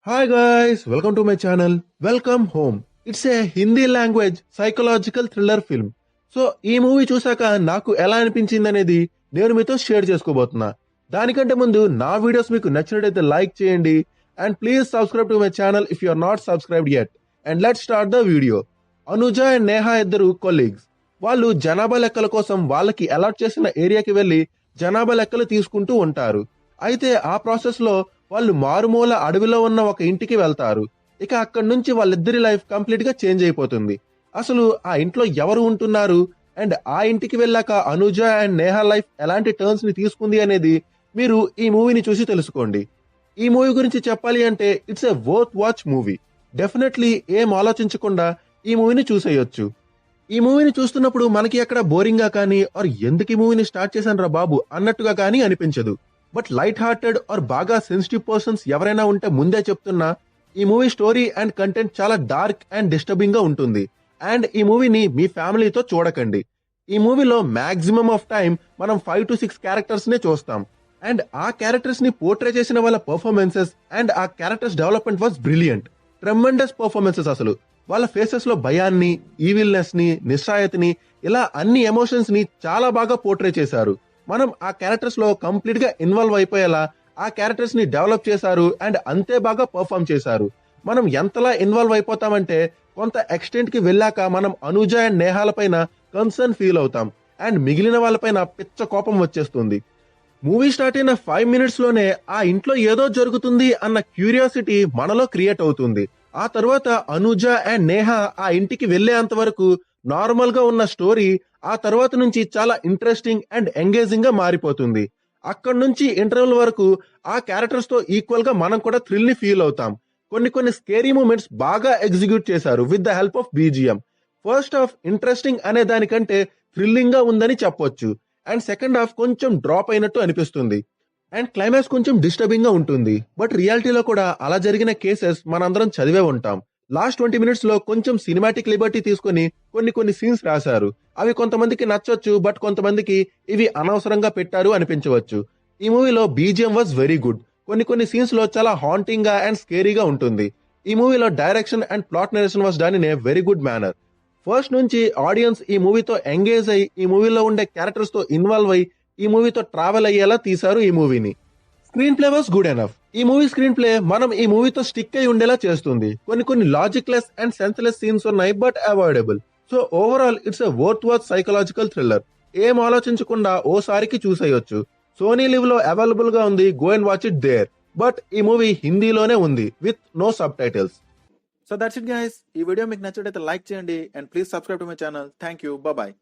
Hi guys, welcome to my channel. Welcome home. It's a Hindi language psychological thriller film. So ఈ movie చూసాక నాకు ఎలా అనిపించింది అనేది నేను మీతో షేర్ చేసుకోబోతున్నా. దానికంటే ముందు నా వీడియోస్ మీకు నచ్చినట్లయితే లైక్ చేయండి and please subscribe to my channel if you are not subscribed yet. And let's start the video. Anuja and Neha ఇద్దరు కొలీగ్స్. వాళ్ళు జనాభా లెక్కల కోసం వాళ్ళకి అలాట్ చేసిన ఏరియాకి వెళ్లి జనాభా లెక్కలు తీసుకుంటూ ఉంటారు. అయితే ఆ ప్రాసెస్ లో వాళ్ళు మారుమూల అడవిలో ఉన్న ఒక ఇంటికి వెళ్తారు. ఇక అక్కడి నుంచి వాళ్ళిద్దరి లైఫ్ కంప్లీట్ గా చేంజ్ అయిపోతుంది. అసలు ఆ ఇంట్లో ఎవరు ఉంటున్నారు అండ్ ఆ ఇంటికి వెళ్ళాక అనుజ అండ్ నేహా లైఫ్ ఎలాంటి టర్న్స్ ని తీసుకుంది అనేది మీరు ఈ మూవీని చూసి తెలుసుకోండి. ఈ మూవీ గురించి చెప్పాలి అంటే it's a worth watch movie. Definitely ఏం ఆలోచించకుండా ఈ మూవీని చూసేయొచ్చు. ఈ మూవీని చూస్తున్నప్పుడు మనకి ఎక్కడ బోరింగ్ గా కానీ ఆర్ ఎందుకు ఈ మూవీని స్టార్ట్ చేశాను రా బాబు అన్నట్టుగా కానీ అనిపించదు. బట్ లైట్ హార్టెడ్ ఆర్ బాగా సెన్సిటివ్ పర్సన్స్ ఎవరైనా ఉంటే ముందే చెప్తున్నా, ఈ మూవీ స్టోరీ అండ్ కంటెంట్ చాలా డార్క్ అండ్ డిస్టర్బింగ్ గా ఉంటుంది. అండ్ ఈ మూవీని మీ ఫ్యామిలీతో చూడకండి. ఈ మూవీలో మాక్సిమం ఆఫ్ టైం మనం 5 to 6 క్యారెక్టర్స్ నే చూస్తాం. అండ్ ఆ క్యారెక్టర్స్ ని పోర్ట్రే చేసిన వాళ్ళ పర్ఫార్మెన్సెస్ అండ్ ఆ characters development was brilliant. Tremendous performances అసలు. వాళ్ళ ఫేసెస్ లో భయాన్ని, ఈవిల్నెస్ ని, నిస్సాయతని, ఇలా అన్ని ఎమోషన్స్ ని చాలా బాగా పోర్ట్రే చేశారు. మనం ఆ క్యారెక్టర్స్ లో కంప్లీట్ గా ఇన్వాల్వ్ అయిపోయేలా ఆ క్యారెక్టర్స్ ని డెవలప్ చేశారు అండ్ అంతే బాగా పర్ఫామ్ చేశారు. మనం ఎంతలా ఇన్వాల్వ్ అయిపోతామంటే కొంత ఎక్స్టెంట్ కి వెళ్ళాక మనం అనుజ అండ్ నేహాల పైన కన్సర్న్ ఫీల్ అవుతాం అండ్ మిగిలిన వాళ్ళపైన పిచ్చ కోపం వచ్చేస్తుంది. మూవీ స్టార్ట్ అయిన 5 minutes లోనే ఆ ఇంట్లో ఏదో జరుగుతుంది అన్న క్యూరియాసిటీ మనలో క్రియేట్ అవుతుంది. ఆ తర్వాత అనుజ అండ్ నేహా ఆ ఇంటికి వెళ్లేంత వరకు నార్మల్ గా ఉన్న స్టోరీ ఆ తర్వాత నుంచి చాలా ఇంట్రెస్టింగ్ అండ్ ఎంగేజింగ్ గా మారిపోతుంది. అక్కడి నుంచి ఇంటర్వెల్ వరకు ఆ క్యారెక్టర్స్ తో ఈక్వల్ గా మనం కూడా థ్రిల్ ని ఫీల్ అవుతాం. కొన్ని స్కేరీ మూమెంట్స్ బాగా ఎగ్జిక్యూట్ చేశారు with the help of BGM. First half interesting అనే దానికంటే థ్రిల్లింగ్ గా ఉందని చెప్పొచ్చు. అండ్ సెకండ్ హాఫ్ కొంచెం డ్రాప్ అయినట్టు అనిపిస్తుంది. అండ్ క్లైమాక్స్ కొంచెం డిస్టర్బింగ్ గా ఉంటుంది. బట్ రియాలిటీలో కూడా అలా జరిగిన కేసెస్ మనందరం చదివే ఉంటాం. లాస్ట్ 20 minutes లో కొంచెం సినిమాటిక్ లిబర్టీ తీసుకొని కొన్ని సీన్స్ రాశారు. అవి కొంతమందికి నచ్చొచ్చు, బట్ కొంతమందికి ఇవి అనవసరంగా పెట్టారు అనిపించవచ్చు. ఈ మూవీలో బీజిఎం వాజ్ వెరీ గుడ్. కొన్ని సీన్స్ లో చాలా హాంటింగ్ గా అండ్ స్కేరీగా ఉంటుంది. ఈ మూవీలో direction and plot narration was done in a very good manner. First నుంచి ఆడియన్స్ ఈ మూవీతో ఎంగేజ్ అయ్యి ఈ మూవీలో ఉండే క్యారెక్టర్స్ తో ఇన్వాల్వ్ అయ్యి ఈ మూవీతో ట్రావెల్ అయ్యేలా తీశారు ఈ మూవీని. Screen play was good enough. ఈ మూవీ స్క్రీన్ ప్లే మనం ఈ మూవీతో స్టిక్ అయి ఉండేలా చేస్తుంది. కొన్ని logicless and senseless scenes ఉన్నాయి, but avoidable. So overall it's a worth watch psychological thriller. ఏం ఆలోచించకుండా ఓసారికి చూసేయొచ్చు. సోనీ లివ్ లో అవైలబుల్ గా ఉంది, go and watch it there. But ఈ మూవీ హిందీలోనే ఉంది with no subtitles. So that's it guys. ఈ వీడియో మీకు నచ్చినట్లయితే లైక్ చేయండి and please subscribe to my channel. Thank you. Bye.